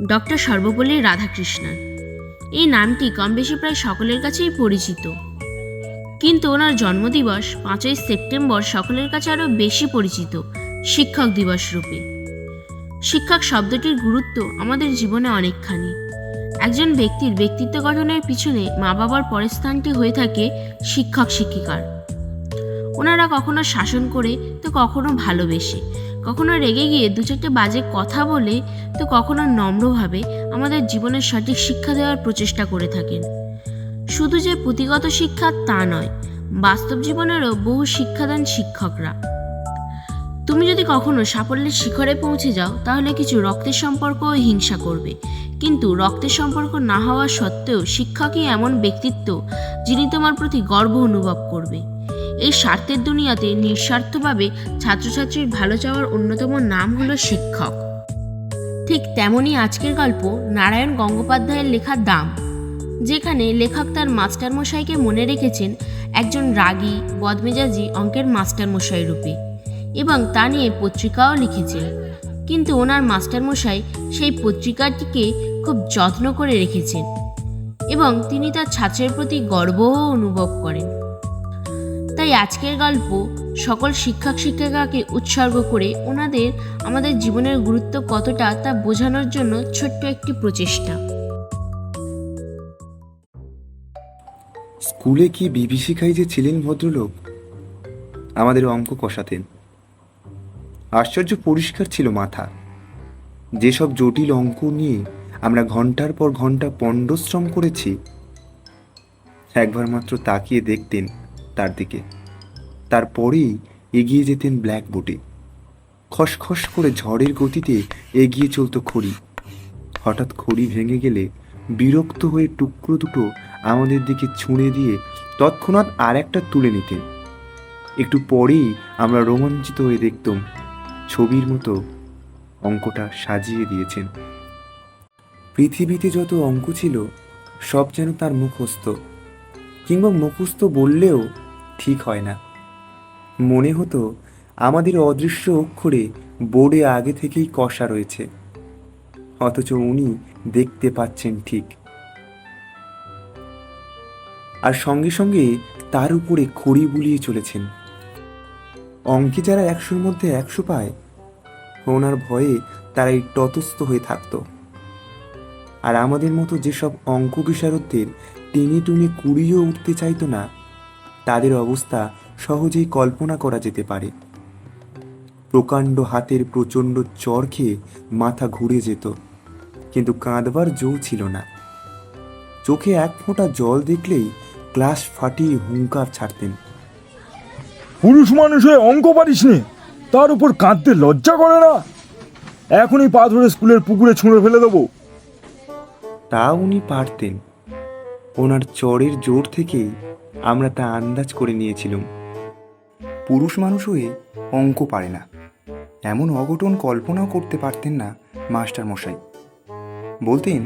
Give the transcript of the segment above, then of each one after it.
Doctor Sarvepalli Radhakrishnan. এই নামটি কম বেশি প্রায় সকলের কাছেই পরিচিত, কিন্তু ওনার জন্মদিবস 5ই সেপ্টেম্বর সকলের কাছে আরও বেশি পরিচিত শিক্ষক দিবস রূপে। শিক্ষক শব্দটির গুরুত্ব আমাদের জীবনে অনেকখানি। একজন ব্যক্তির ব্যক্তিত্ব গঠনের পিছনে মা বাবার পরের স্থানটি হয়ে থাকে শিক্ষক শিক্ষিকার। ওনারা কখনো শাসন করে তো কখনো ভালোবেসে, কখনো রেগে গিয়ে দু চারটে বাজে কথা বলে তো কখনো নম্রভাবে আমাদের জীবনের সঠিক শিক্ষা দেওয়ার প্রচেষ্টা করে থাকেন। শুধু যে পুঁথিগত শিক্ষা তা নয়, বাস্তব জীবনেরও বহু শিক্ষা দেন শিক্ষকরা। তুমি যদি কখনো সাফল্যের শিখরে পৌঁছে যাও, তাহলে কিছু রক্তের সম্পর্ক ও হিংসা করবে, কিন্তু রক্তের সম্পর্ক না হওয়া সত্ত্বেও শিক্ষকই এমন ব্যক্তিত্ব যিনি তোমার প্রতি গর্ব অনুভব করবে। এই স্বার্থের দুনিয়াতে নিঃস্বার্থভাবে ছাত্রছাত্রীর ভালো চাওয়ার অন্যতম নাম হলো শিক্ষক। ঠিক তেমনই আজকের গল্প নারায়ণ গঙ্গোপাধ্যায়ের লেখা দাম, যেখানে লেখক তার মাস্টারমশাইকে মনে রেখেছেন একজন রাগী বদমেজাজি অঙ্কের মাস্টারমশাই রূপে, এবং তা নিয়ে পত্রিকাও লিখেছেন। কিন্তু ওনার মাস্টারমশাই সেই পত্রিকাটিকে খুব যত্ন করে রেখেছেন এবং তিনি তার ছাত্রের প্রতি গর্বও অনুভব করেন। তাই আজকের গল্প সকল শিক্ষক শিক্ষিকাকে উৎসর্গ করে ওনাদের আমাদের জীবনের গুরুত্ব কতটা তা বোঝানোর জন্য ছোট্ট একটি প্রচেষ্টা। স্কুলে কি বিভীষিকায় যে ছিলেন ভদ্রলোক, আমাদের অঙ্ক কষাতেন। আশ্চর্য পরিষ্কার ছিল মাথা। যেসব জটিল অঙ্ক নিয়ে আমরা ঘন্টার পর ঘন্টা পণ্ডশ্রম করেছি, একবার মাত্র তাকিয়ে দেখতেন তার দিকে, তারপরেই এগিয়ে যেতেন ব্ল্যাকবোর্ডে। খসখস করে ঝড়ের গতিতে এগিয়ে চলত খড়ি। হঠাৎ খড়ি ভেঙে গেলে বিরক্ত হয়ে টুকরো দুটো আমাদের দিকে ছুঁড়ে দিয়ে তৎক্ষণাৎ আর একটা তুলে নিতেন। একটু পরেই আমরা রোমাঞ্চিত হয়ে দেখতাম ছবির মতো অঙ্কটা সাজিয়ে দিয়েছেন। পৃথিবীতে যত অঙ্ক ছিল সব যেন তার মুখস্থ, কিংবা মুখস্থ বললেও ঠিক হয় না। মনে হতো আমাদের অদৃশ্য অক্ষরে বোর্ডে আগে থেকেই কষা রয়েছে, অথচ উনি দেখতে পাচ্ছেন ঠিক, আর সঙ্গে সঙ্গে তার উপরে খড়ি বুলিয়ে চলেছেন। অঙ্কে যারা 100-র মধ্যে 100 পায়, ওনার ভয়ে তারাই ততস্থ হয়ে থাকত। আর আমাদের মতো যেসব অঙ্ক বিশারদদের টেনে টুনে 20ও উঠতে চাইতো না, তাদের অবস্থা সহজেই কল্পনা করা যেতে পারে। প্রকাণ্ড হাতের প্রচণ্ড চড় খেয়ে মাথা ঘুরে যেত, কিন্তু কাঁদবার জো ছিল না। চোখে এক ফোঁটা জল দেখলেই ক্লাস ফাটিয়ে হুঙ্কার ছাড়তেন। পুরুষ মানুষ হয়ে অঙ্ক পারিস নে, তার উপর কাঁদতে লজ্জা করে না? এখনই পা ধরে স্কুলের পুকুরে ছুঁড়ে ফেলে দেবো। তা উনি পারতেন। ওনার চড়ের জোর থেকেই আমরা তা আন্দাজ করে নিয়েছিলাম। পুরুষ মানুষ হয়ে অঙ্ক পারে না, এমন অঘটন কল্পনাও করতে পারতেন না মাস্টার মশাই। বলতেন,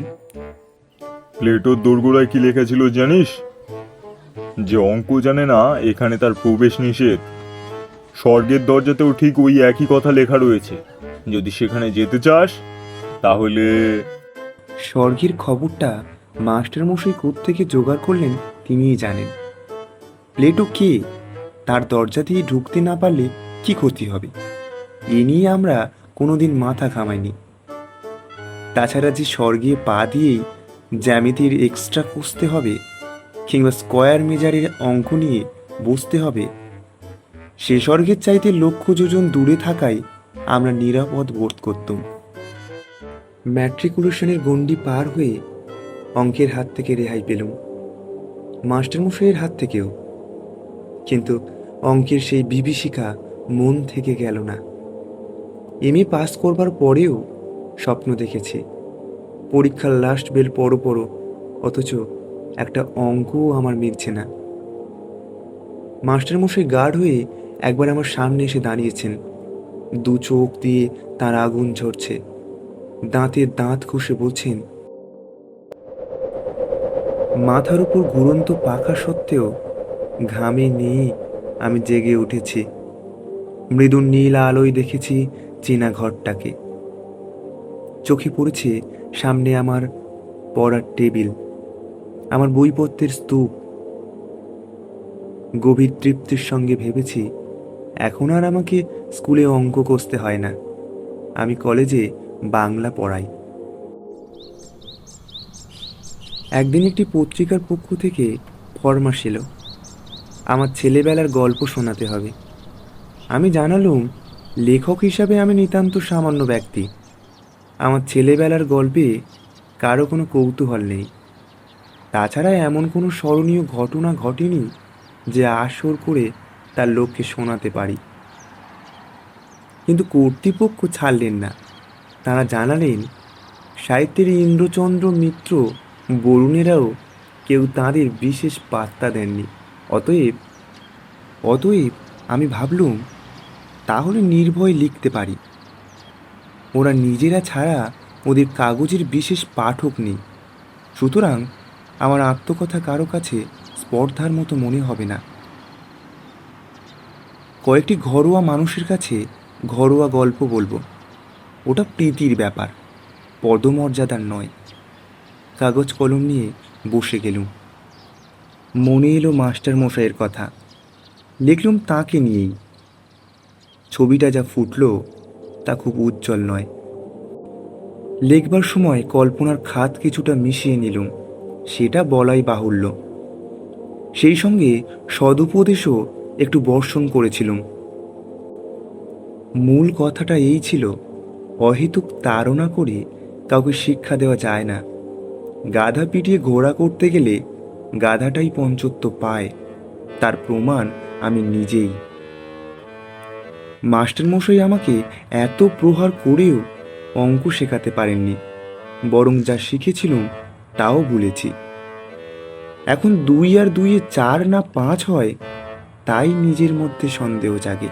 প্লেটোর দোরগোড়ায় কি লেখা ছিল জানিস? যে অঙ্ক জানে না এখানে তার প্রবেশ নিষেধ। স্বর্গের দরজাতেও ঠিক ওই একই কথা লেখা রয়েছে। যদি সেখানে যেতে চাস তাহলে। স্বর্গের খবরটা মাস্টারমশাই কোত্থেকে জোগাড় করলেন তিনিই জানেন। প্লেটো কে, তার দরজা দিয়ে ঢুকতে না পারলে কি ক্ষতি হবে, এ নিয়ে আমরা কোনোদিন মাথা ঘামাইনি। তাছাড়া যে স্বর্গে পা দিয়েই জ্যামিতির এক্সট্রা কষতে হবে, কিংবা স্কোয়ার মেজারের অঙ্ক নিয়ে বসতে হবে, সে স্বর্গের চাইতে লক্ষ যোজন দূরে থাকায় আমরা নিরাপদ বোধ করতাম। ম্যাট্রিকুলেশনের গণ্ডি পার হয়ে অঙ্কের হাত থেকে রেহাই পেলুম, মাস্টারমশাইয়ের হাত থেকেও। কিন্তু অঙ্কের সেই বিভীষিকা মন থেকে গেল না। এমএ পাস করবার পরেও স্বপ্ন দেখেছি, পরীক্ষার লাস্ট বেল পড়ো, অথচ একটা অঙ্কও আমার মিলছে না। মাস্টারমশাই গার্ড হয়ে একবার আমার সামনে এসে দাঁড়িয়েছেন। দু চোখ দিয়ে তার আগুন ঝরছে, দাঁতে দাঁত ঘষে বলছেন, মাথার উপর ঘুরন্ত পাখা সত্ত্বেও ঘামে নিয়ে আমি জেগে উঠেছি। মৃদু নীল আলোয় দেখেছি চেনা ঘরটাকে। চোখে পড়েছে সামনে আমার পড়ার টেবিল, আমার বইপত্রের স্তূপ। গভীর তৃপ্তির সঙ্গে ভেবেছি এখন আর আমাকে স্কুলে অঙ্ক কষতে হয় না, আমি কলেজে বাংলা পড়াই। একদিন একটি পত্রিকার পক্ষ থেকে ফরমাশ এলো, আমার ছেলেবেলার গল্প শোনাতে হবে। আমি জানালুম লেখক হিসাবে আমি নিতান্ত সামান্য ব্যক্তি, আমার ছেলেবেলার গল্পে কারো কোনো কৌতূহল নেই। তাছাড়া এমন কোনো স্মরণীয় ঘটনা ঘটেনি যে আসর করে তার লোককে শোনাতে পারি। কিন্তু কর্তৃপক্ষ ছাড়লেন না, তারা জানালেন সাহিত্যের ইন্দ্রচন্দ্র মিত্র বরুণেরাও কেউ তাঁদের বিশেষ পাত্তা দেননি। অতএব আমি ভাবলুম তাহলে নির্ভয়ে লিখতে পারি। ওরা নিজেরা ছাড়া ওদের কাগজের বিশেষ পাঠক নেই, সুতরাং আমার আত্মকথা কারো কাছে স্পর্ধার মতো মনে হবে না। কয়েকটি ঘরোয়া মানুষের কাছে ঘরোয়া গল্প বলবো, ওটা প্রীতির ব্যাপার, পদমর্যাদার নয়। কাগজ কলম নিয়ে বসে গেলুম। মনে এলো মাস্টার মশাইয়ের কথা, লিখলুম তাকে নিয়েই। ছবিটা যা ফুটলো তা খুব উজ্জ্বল নয়। লেখবার সময় কল্পনার খাত কিছুটা মিশিয়ে নিলুম, সেটা বলাই বাহুল্য। সেই সঙ্গে সদুপদেশও একটু বর্ষণ করেছিলুম। মূল কথাটা এই ছিল, অহেতুক তাড়না করে কাউকে শিক্ষা দেওয়া যায় না। গাধা পিটিয়ে ঘোড়া করতে গেলে গাধাটাই পঞ্চত্ব পায়, তার প্রমাণ আমি নিজেই। মাস্টারমশাই আমাকে এত প্রহার করেও অঙ্ক শেখাতে পারেননি, বরং যা শিখেছিলুম তাও ভুলেছি। এখন 2 আর 2 4 না 5 হয়, তাই নিজের মধ্যে সন্দেহ জাগে।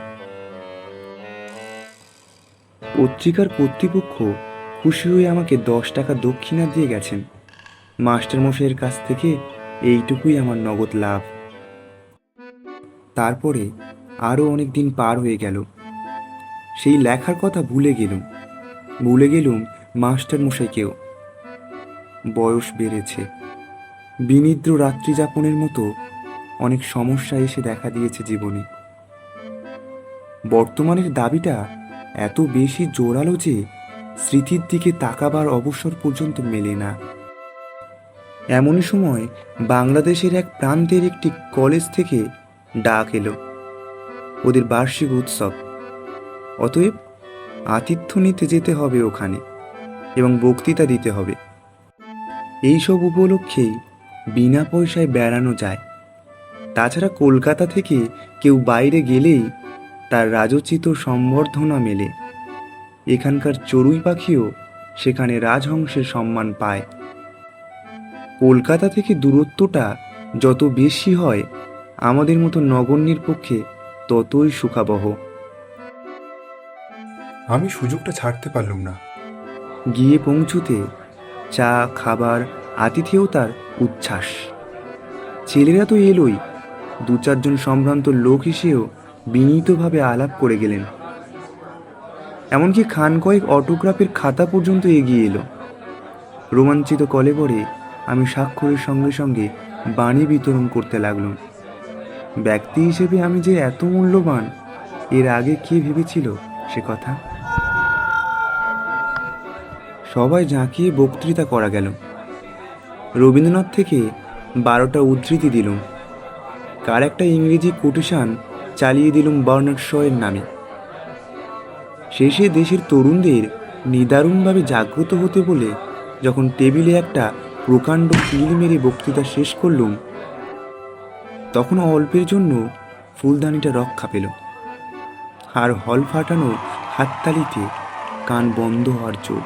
পত্রিকার কর্তৃপক্ষ খুশি হয়ে আমাকে 10 টাকা দক্ষিণা দিয়ে গেছেন। মাস্টারমশাইয়ের কাছ থেকে এইটুকুই আমার নগদ লাভ। তারপরে আরও অনেক দিন পার হয়ে গেল, সেই লেখার কথা ভুলে গেলুম মাস্টারমশাইকেও। বয়স বেড়েছে, বিনিদ্র রাত্রি যাপনের মতো অনেক সমস্যা এসে দেখা দিয়েছে জীবনে। বর্তমানের দাবিটা এত বেশি জোরালো যে স্মৃতির দিকে তাকাবার অবসর পর্যন্ত মেলে না। এমনই সময় বাংলাদেশের এক প্রান্তের একটি কলেজ থেকে ডাক এলো, ওদের বার্ষিক উৎসব, অতএব আতিথ্য নিতে যেতে হবে ওখানে এবং বক্তৃতা দিতে হবে। এইসব উপলক্ষেই বিনা পয়সায় বেড়ানো যায়। তাছাড়া কলকাতা থেকে কেউ বাইরে গেলেই তার রাজোচিত সম্বর্ধনা মেলে। এখানকার চড়ুই পাখিও সেখানে রাজহংসের সম্মান পায়। কলকাতা থেকে দূরত্বটা যত বেশি হয়, আমাদের মতো নগণ্যের পক্ষে ততই সুখাবহ। আমি সুযোগটা ছাড়তে পারলুম না। গিয়ে পৌঁছুতে চা, খাবার, আতিথেয়তার উচ্ছ্বাস। ছেলেরা তো এলোই, 2-4 জন সম্ভ্রান্ত লোক এসেও বিনীতভাবে আলাপ করে গেলেন। এমনকি খান কয়েক অটোগ্রাফের খাতা পর্যন্ত এগিয়ে এলো। রোমাঞ্চিত কলেবরে আমি স্বাক্ষরের সঙ্গে সঙ্গে বাণী বিতরণ করতে লাগলাম। ব্যক্তি হিসেবে আমি যে এত মূল্যবান, এর আগে কে ভেবেছিল সে কথা? সবাই জাঁকিয়ে বক্তৃতা করা গেল। রবীন্দ্রনাথ থেকে 12টা উদ্ধৃতি দিলুম, কার একটা ইংরেজি কোটেশন চালিয়ে দিলুম বার্নার্ড শয়ের নামে। শেষে দেশের তরুণদের নিদারুণভাবে জাগ্রত হতে বলে যখন টেবিলে একটা প্রকাণ্ড কিল মেরে বক্তৃতা শেষ করলুম, তখন অল্পের জন্য ফুলদানিটা রক্ষা পেল। আর হল ফাটানো হাততালিতে কান বন্ধ হওয়ার জোর।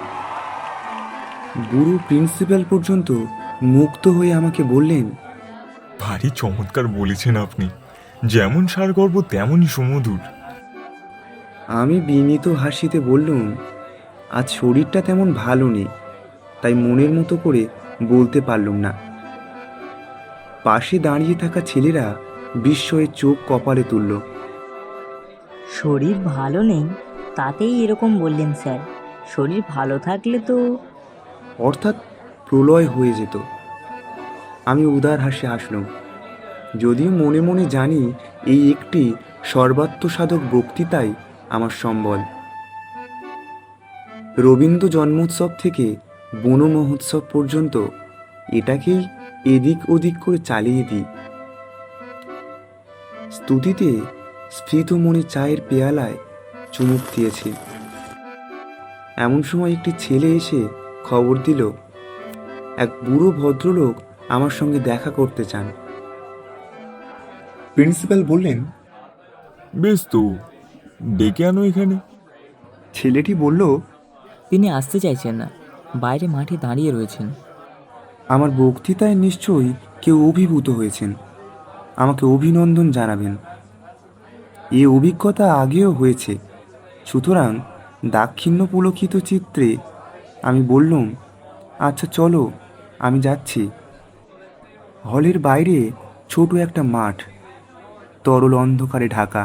বুড়ো প্রিন্সিপাল পর্যন্ত মুক্ত হয়ে আমাকে বললেন, ভারী চমৎকার বলেছেন আপনি, যেমন সারগর্ভ তেমনই সুমধুর। আমি বিনীত হাসিতে বললুম, আজ শরীরটা তেমন ভালো নেই, তাই মনের মতো করে বলতে পারলুম না। পাশে দাঁড়িয়ে থাকা ছেলেরা বিস্ময়ে চোখ কপালে তুলল। শরীর ভালো নেই তাতেই এরকম বললেন স্যার? শরীর ভালো থাকলে তো... অর্থাৎ প্রলয় হয়ে যেত। আমি উদার হাসি হাসলুম, যদিও মনে মনে জানি এই একটি সর্বাত্মসাধক বক্তৃতাই আমার সম্বল। রবীন্দ্র জন্মোৎসব থেকে বন মহোৎসব পর্যন্ত এটাকেই এদিক ওদিক করে চালিয়ে দিই। স্তুতিতে স্ফীত মনে চায়ের পেয়ালায় চুমুক দিয়েছি। এমন সময় একটি ছেলে এসে খবর দিল, এক বুড়ো ভদ্রলোক আমার সঙ্গে দেখা করতে চান। প্রিন্সিপাল বললেন, বেশ তো, ডেকে আনো এখানে। ছেলেটি বলল, তিনি আসতে চাইছেন না, বাইরে মাঠে দাঁড়িয়ে রয়েছেন। আমার বক্তৃতায় নিশ্চয়ই কেউ অভিভূত হয়েছেন, আমাকে অভিনন্দন জানাবেন। এ অভিজ্ঞতা আগেও হয়েছে, সুতরাং দাক্ষিণ্য পুলকিত চিত্রে আমি বললুম, আচ্ছা চলো, আমি যাচ্ছি। হলের বাইরে ছোট একটা মাঠ, তরল অন্ধকারে ঢাকা।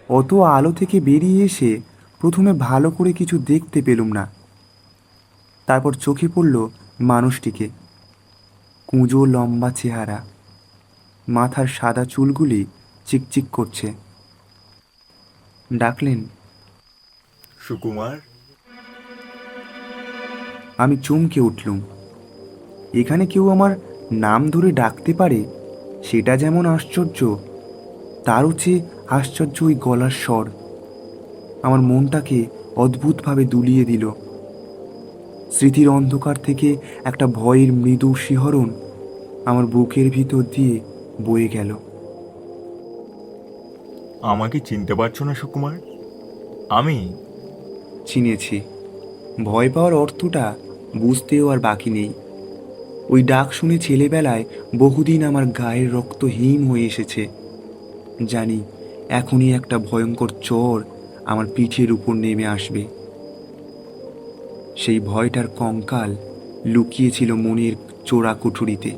অত আলো থেকে বেরিয়ে এসে প্রথমে ভালো করে কিছু দেখতে পেলুম না। তারপর চোখে পড়ল মানুষটিকে। কুঁজো লম্বা চেহারা, মাথার সাদা চুলগুলি চিকচিক করছে। ডাকলেন, সুকুমার। আমি চমকে উঠলুম। এখানে কেউ আমার নাম ধরে ডাকতে পারে, সেটা যেমন আশ্চর্য, তারও চেয়ে আশ্চর্য ওই গলার স্বর। আমার মনটাকে অদ্ভুতভাবে দুলিয়ে দিল। স্মৃতির অন্ধকার থেকে একটা ভয়ের মৃদু শিহরণ আমার বুকের ভিতর দিয়ে বয়ে গেল। আমাকে চিনতে পারছো না সুকুমার? আমি চিনেছি। ভয় পাওয়ার অর্থটা বুঝতেও আর বাকি নেই। ওই ডাক শুনে ছেলেবেলায় বহুদিন আমার গায়ের রক্ত হিম হয়ে এসেছে। জানি এখনই একটা ভয়ঙ্কর চর আমার পিঠের উপর নেমে আসবে। সেই ভয়টার কঙ্কাল লুকিয়েছিল মনের চোরা কুঠুরিতে।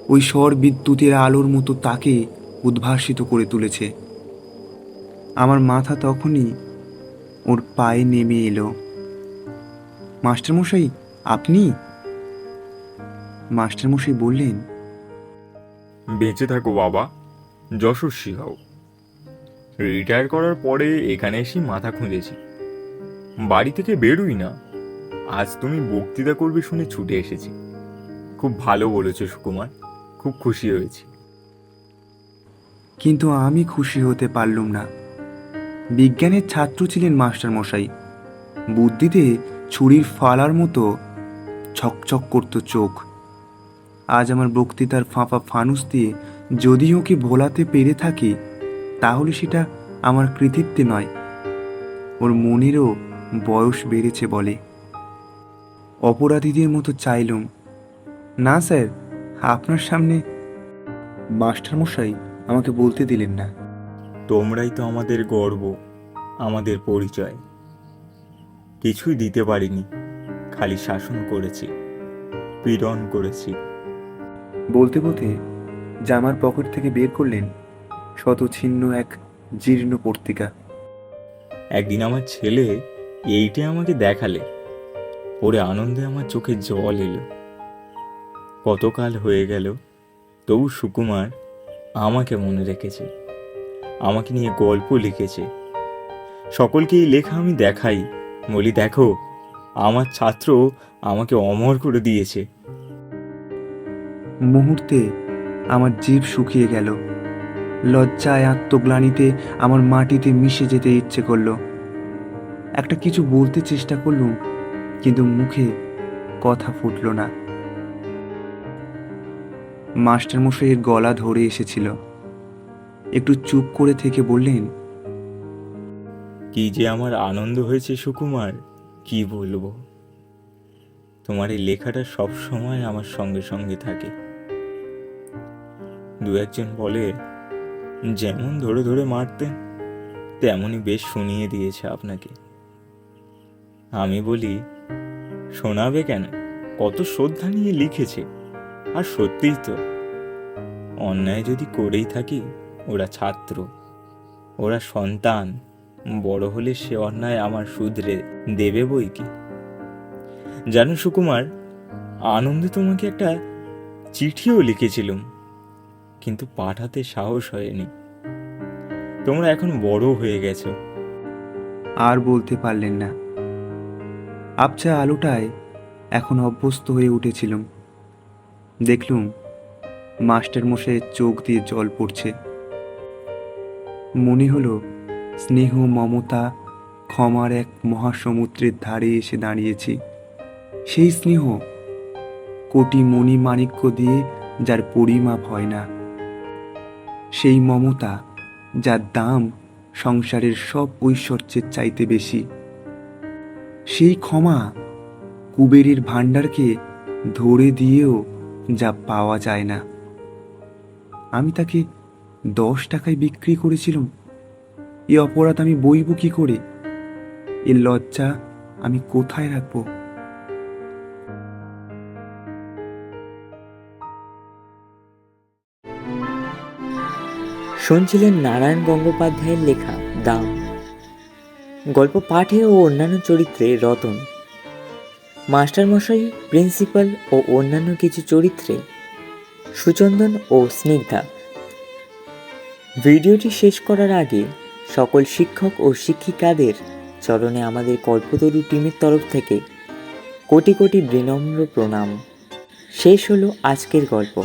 ওই স্বর বিদ্যুতের আলোর মতো তাকে উদ্ভাসিত করে তুলেছে। আমার মাথা তখনই ওর পায়ে নেমে এলো। মাস্টারমশাই, আপনি? মাস্টারমশাই বললেন, বেঁচে থাকো বাবা, যশস্বী হও। রিটায়ার করার পরে এখানে এসে মাথা খুঁজেছি, বাড়ি থেকে বেরোই না। আজ তুমি বক্তৃতা করবে শুনে ছুটে এসেছি। খুব ভালো বলেছো সুকুমার, খুব খুশি হয়েছি। কিন্তু আমি খুশি হতে পারলুম না। বিজ্ঞানের ছাত্র ছিলেন মাস্টারমশাই। বুদ্ধিতে ছুরির ফালার মতো ছকছক করত চোখ। আজ আমার বক্তৃতার ফাঁপা ফানুস দিয়ে যদি ওকে ভোলাতে পেরে থাকি, তাহলে সেটা আমার কৃতিত্বে নয়, ওর মনেরও বয়স বেড়েছে বলে। অপরাধীদের মতো চাইলুম, না স্যার, আপনার সামনে। মাস্টারমশাই আমাকে বলতে দিলেন না। তোমরাই তো আমাদের গর্ব, আমাদের পরিচয়। কিছুই দিতে পারিনি, খালি শাসন করেছি, পীড়ন করেছি। বলতে বলতে জামার পকেট থেকে বের করলেন শত ছিন্ন এক জীর্ণ পত্রিকা। একদিন আমার ছেলে এইটে আমাকে দেখালে, পরে আনন্দে আমার চোখে জল এলো। কতকাল হয়ে গেল, তবু সুকুমার আমাকে মনে রেখেছে, আমাকে নিয়ে গল্প লিখেছে। সকলকে এই লেখা আমি দেখাই, বলি দেখো আমার ছাত্র আমাকে অমর করে দিয়েছে। মুহূর্তে আমার জিভ শুকিয়ে গেল। লজ্জায় আত্মগ্লানিতে আমার মাটিতে মিশে যেতে ইচ্ছে করলো। একটা কিছু বলতে চেষ্টা করলুম, কিন্তু মুখে কথা ফুটল না। মাস্টারমশাইয়ের গলা ধরে এসেছিল। একটু চুপ করে থেকে বললেন, কি যে আমার আনন্দ হয়েছে সুকুমার, কি বলবো। তোমার এই লেখাটা সব সময় আমার সঙ্গে সঙ্গে থাকে। দু একজন বলে, যেমন ধরে ধরে মারতেন তেমনই বেশ শুনিয়ে দিয়েছে আপনাকে। আমি বলি, শোনাবে কেন, কত শ্রদ্ধা নিয়ে লিখেছে। আর সত্যিই তো, অন্যায় যদি করেই থাকি, ওরা ছাত্র, ওরা সন্তান, বড় হলে সে অন্যায় আমার শুধরে দেবে বই কি। জানো সুকুমার, আনন্দে তোমাকে একটা চিঠিও লিখেছিলাম, কিন্তু পাঠাতে সাহস হয়নি। তোমরা এখন বড় হয়ে গেছো। আর বলতে পারলেন না। আবছা আলোটায় এখন অভ্যস্ত হয়ে উঠেছিলাম। দেখলুম মাস্টার মশাইয়ের চোখ দিয়ে জল পড়ছে। মনে হলো স্নেহ, মমতা, ক্ষমার এক মহাসমুদ্রের ধারে এসে দাঁড়িয়েছি। সেই স্নেহ কোটি মণি মাণিক্য দিয়ে যার পরিমাপ হয় না, সেই মমতা যার দাম সংসারের সব ঐশ্বর্যের চাইতে বেশি, সেই ক্ষমা কুবেরের ভাণ্ডারকে ধরে দিয়েও যা পাওয়া যায় না। আমি তাকে 10 টাকায় বিক্রি করেছিলাম। এ অপরাধ আমি বইব কি করে? এর লজ্জা আমি কোথায় রাখবো? শুনছিলেন নারায়ণ গঙ্গোপাধ্যায়ের লেখা দাম। গল্প পাঠে ও অন্যান্য চরিত্রে রতন, মাস্টারমশাই, প্রিন্সিপাল ও অন্যান্য কিছু চরিত্রে সুচন্দন ও স্নিগ্ধা। ভিডিওটি শেষ করার আগে সকল শিক্ষক ও শিক্ষিকাদের চরণে আমাদের কল্পতরু টিমের তরফ থেকে কোটি কোটি বিনম্র প্রণাম। শেষ হলো আজকের গল্প।